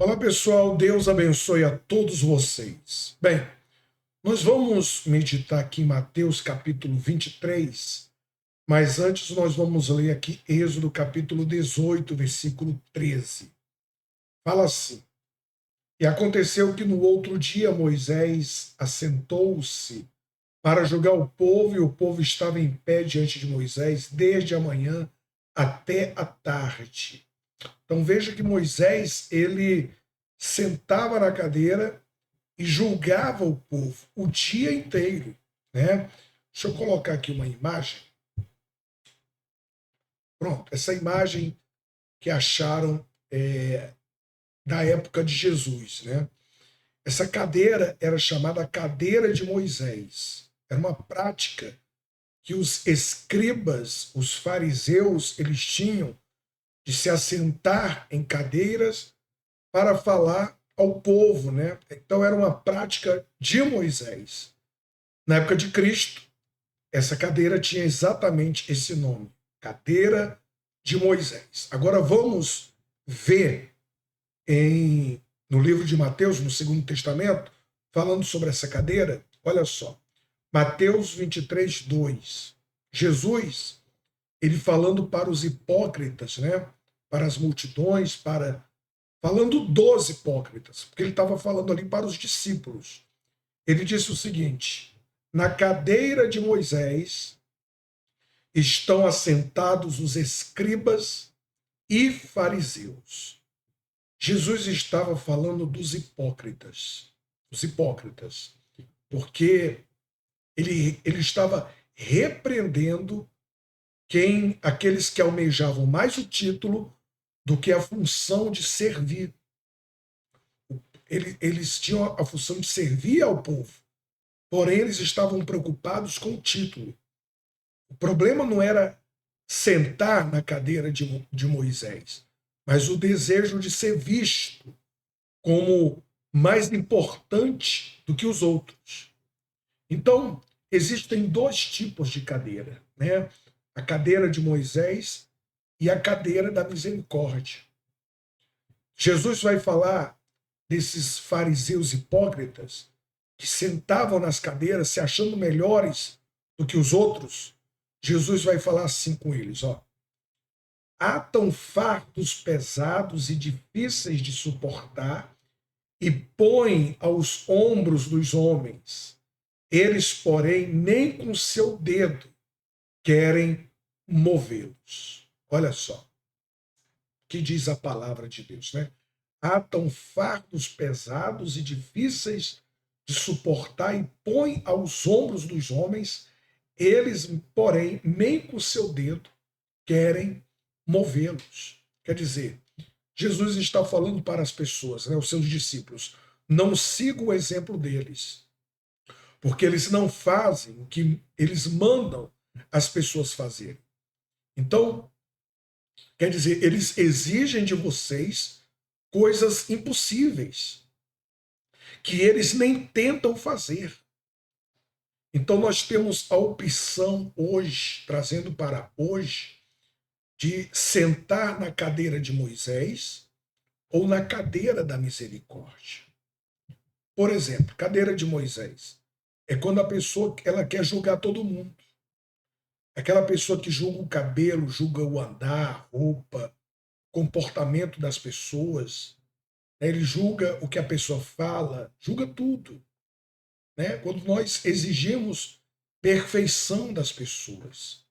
Olá, pessoal. Deus abençoe a todos vocês. Bem, nós vamos meditar aqui em Mateus capítulo 23, mas antes nós vamos ler aqui Êxodo capítulo 18, versículo 13. Fala assim: E aconteceu que no outro dia Moisés assentou-se para julgar o povo, e o povo estava em pé diante de Moisés desde a manhã até a tarde. Então veja que Moisés, ele sentava na cadeira e julgava o povo o dia inteiro, né? Deixa eu colocar aqui uma imagem. Pronto, essa imagem que acharam da época de Jesus, né? Essa cadeira era chamada cadeira de Moisés. Era uma prática que os escribas, os fariseus, eles tinham de se assentar em cadeiras para falar ao povo, né? Então era uma prática de Moisés. Na época de Cristo, essa cadeira tinha exatamente esse nome, cadeira de Moisés. Agora vamos ver no livro de Mateus, no Segundo Testamento, falando sobre essa cadeira. Olha só, Mateus 23, 2. Jesus, ele falando para os hipócritas, né? Para as multidões, falando dos hipócritas, porque ele estava falando ali para os discípulos. Ele disse o seguinte: na cadeira de Moisés estão assentados os escribas e fariseus. Jesus estava falando dos hipócritas, os hipócritas, porque ele estava repreendendo aqueles que almejavam mais o título do que a função de servir. Eles tinham a função de servir ao povo, porém eles estavam preocupados com o título. O problema não era sentar na cadeira de Moisés, mas o desejo de ser visto como mais importante do que os outros. Então, existem dois tipos de cadeira, né? A cadeira de Moisés e a cadeira da misericórdia. Jesus vai falar desses fariseus hipócritas que sentavam nas cadeiras se achando melhores do que os outros. Jesus vai falar assim com eles, ó: atam fardos pesados e difíceis de suportar e põem aos ombros dos homens. Eles, porém, nem com seu dedo querem movê-los. Olha só o que diz a palavra de Deus, né? Atam fardos pesados e difíceis de suportar e põem aos ombros dos homens. Eles, porém, nem com seu dedo querem movê-los. Quer dizer, Jesus está falando para as pessoas, né, os seus discípulos: não siga o exemplo deles, porque eles não fazem o que eles mandam as pessoas fazerem. Então, quer dizer, eles exigem de vocês coisas impossíveis, que eles nem tentam fazer. Então, nós temos a opção hoje, trazendo para hoje, de sentar na cadeira de Moisés ou na cadeira da misericórdia. Por exemplo, cadeira de Moisés é quando a pessoa ela quer julgar todo mundo. Aquela pessoa que julga o cabelo, julga o andar, a roupa, comportamento das pessoas, né? Ele julga o que a pessoa fala, julga tudo, né? Quando nós exigimos perfeição das pessoas,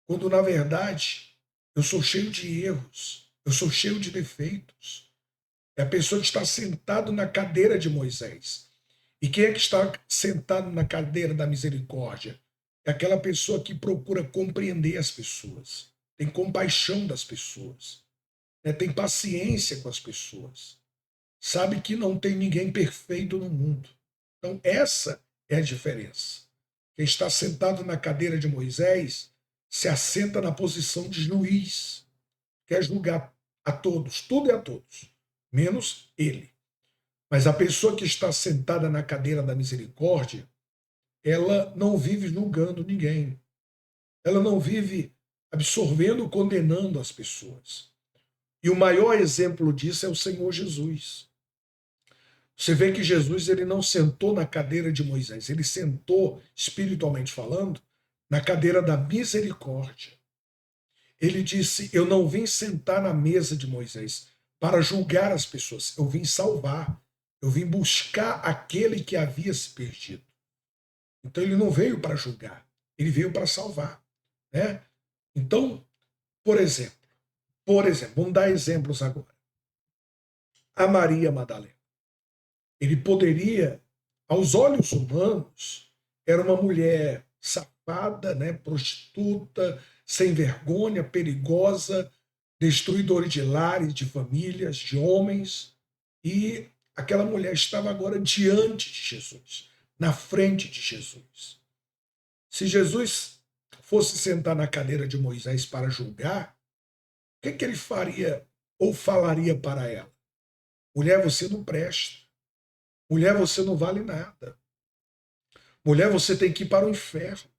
quando na verdade eu sou cheio de erros, eu sou cheio de defeitos. É a pessoa que está sentado na cadeira de Moisés. E quem é que está sentado na cadeira da misericórdia? É aquela pessoa que procura compreender as pessoas, tem compaixão das pessoas, né? Tem paciência com as pessoas, sabe que não tem ninguém perfeito no mundo. Então, essa é a diferença. Quem está sentado na cadeira de Moisés se assenta na posição de juiz, quer julgar a todos, tudo e a todos, menos ele. Mas a pessoa que está sentada na cadeira da misericórdia, ela não vive julgando ninguém. Ela não vive absorvendo, condenando as pessoas. E o maior exemplo disso é o Senhor Jesus. Você vê que Jesus ele não sentou na cadeira de Moisés, ele sentou, espiritualmente falando, na cadeira da misericórdia. Ele disse: Eu não vim sentar na mesa de Moisés para julgar as pessoas, eu vim salvar, eu vim buscar aquele que havia se perdido. Então ele não veio para julgar, ele veio para salvar, né? Então, por exemplo, vamos dar exemplos agora. A Maria Madalena. Ele poderia, aos olhos humanos, era uma mulher safada, né, prostituta, sem vergonha, perigosa, destruidora de lares, de famílias, de homens. E aquela mulher estava agora diante de Jesus, na frente de Jesus. Se Jesus fosse sentar na cadeira de Moisés para julgar, o que ele faria ou falaria para ela? Mulher, você não presta. Mulher, você não vale nada. Mulher, você tem que ir para o inferno.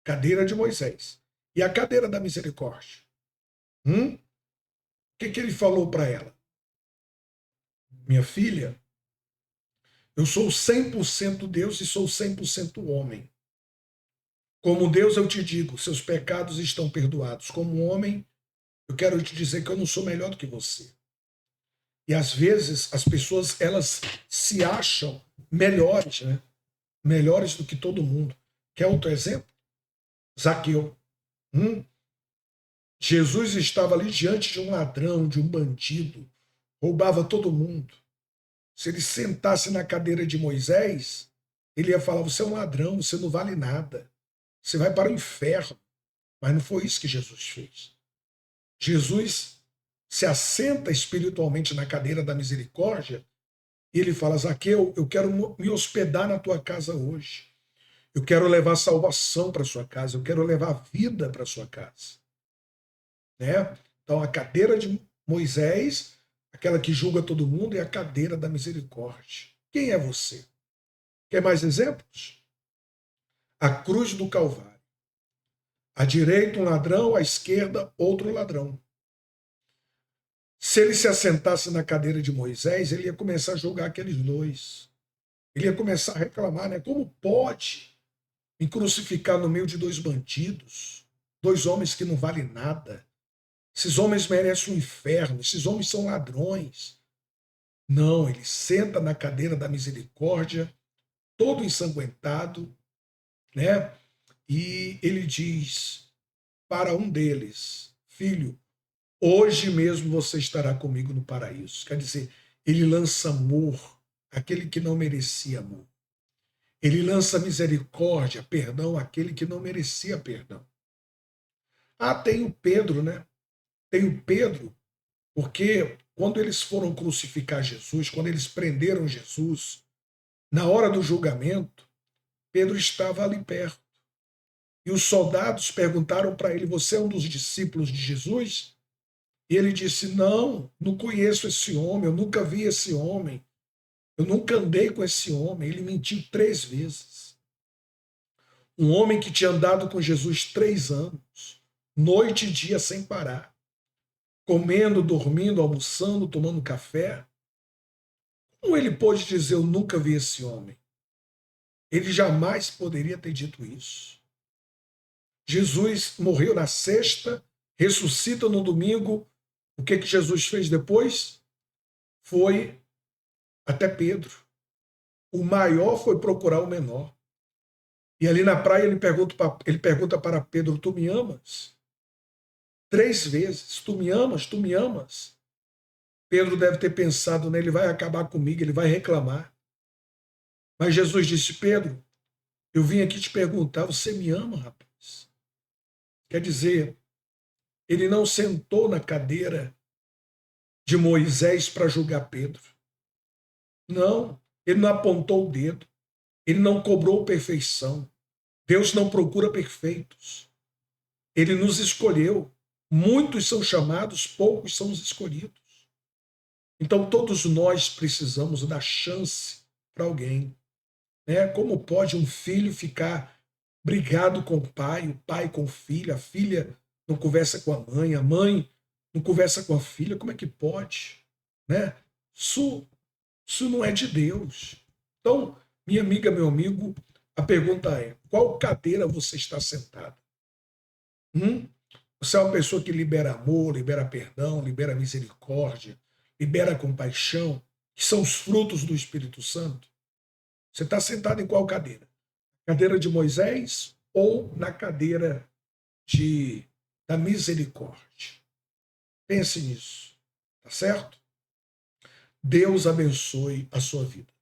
Cadeira de Moisés. E a cadeira da misericórdia? O que ele falou para ela? Minha filha, eu sou 100% Deus e sou 100% homem. Como Deus, eu te digo, seus pecados estão perdoados. Como homem, eu quero te dizer que eu não sou melhor do que você. E às vezes as pessoas elas se acham melhores, né? Melhores do que todo mundo. Quer outro exemplo? Zaqueu. Jesus estava ali diante de um ladrão, de um bandido, roubava todo mundo. Se ele sentasse na cadeira de Moisés, ele ia falar: você é um ladrão, você não vale nada, você vai para o inferno. Mas não foi isso que Jesus fez. Jesus se assenta espiritualmente na cadeira da misericórdia e ele fala: Zaqueu, eu quero me hospedar na tua casa hoje. Eu quero levar salvação para sua casa, eu quero levar vida para sua casa. Né? Então a cadeira de Moisés, aquela que julga todo mundo, é a cadeira da misericórdia. Quem é você? Quer mais exemplos? A cruz do Calvário. À direita um ladrão, à esquerda outro ladrão. Se ele se assentasse na cadeira de Moisés, ele ia começar a julgar aqueles dois. Ele ia começar a reclamar, né? Como pode me crucificar no meio de dois bandidos, dois homens que não valem nada? Esses homens merecem o inferno, esses homens são ladrões. Não, ele senta na cadeira da misericórdia, todo ensanguentado, né? E ele diz para um deles: Filho, hoje mesmo você estará comigo no paraíso. Quer dizer, ele lança amor àquele que não merecia amor. Ele lança misericórdia, perdão àquele que não merecia perdão. Ah, tem o Pedro, né? Tem o Pedro, porque quando eles foram crucificar Jesus, quando eles prenderam Jesus, na hora do julgamento, Pedro estava ali perto. E os soldados perguntaram para ele: Você é um dos discípulos de Jesus? E ele disse: Não, não conheço esse homem, eu nunca vi esse homem, eu nunca andei com esse homem. Ele mentiu 3 vezes. Um homem que tinha andado com Jesus 3 anos, noite e dia sem parar, comendo, dormindo, almoçando, tomando café. Como ele pôde dizer: Eu nunca vi esse homem? Ele jamais poderia ter dito isso. Jesus morreu na sexta, ressuscita no domingo. O que Jesus fez depois? Foi até Pedro. O maior foi procurar o menor. E ali na praia ele pergunta para Pedro: Tu me amas? 3 vezes. Tu me amas? Tu me amas? Pedro deve ter pensado, né? Ele vai acabar comigo, ele vai reclamar. Mas Jesus disse: Pedro, eu vim aqui te perguntar, você me ama, rapaz? Quer dizer, ele não sentou na cadeira de Moisés para julgar Pedro. Não, ele não apontou o dedo. Ele não cobrou perfeição. Deus não procura perfeitos. Ele nos escolheu. Muitos são chamados, poucos são os escolhidos. Então todos nós precisamos dar chance para alguém. Né? Como pode um filho ficar brigado com o pai com o filho, a filha não conversa com a mãe não conversa com a filha, como é que pode? Né? Isso não é de Deus. Então, minha amiga, meu amigo, a pergunta é: qual cadeira você está sentado? Hum? Você é uma pessoa que libera amor, libera perdão, libera misericórdia, libera compaixão, que são os frutos do Espírito Santo? Você está sentado em qual cadeira? Cadeira de Moisés ou na cadeira da misericórdia? Pense nisso, tá certo? Deus abençoe a sua vida.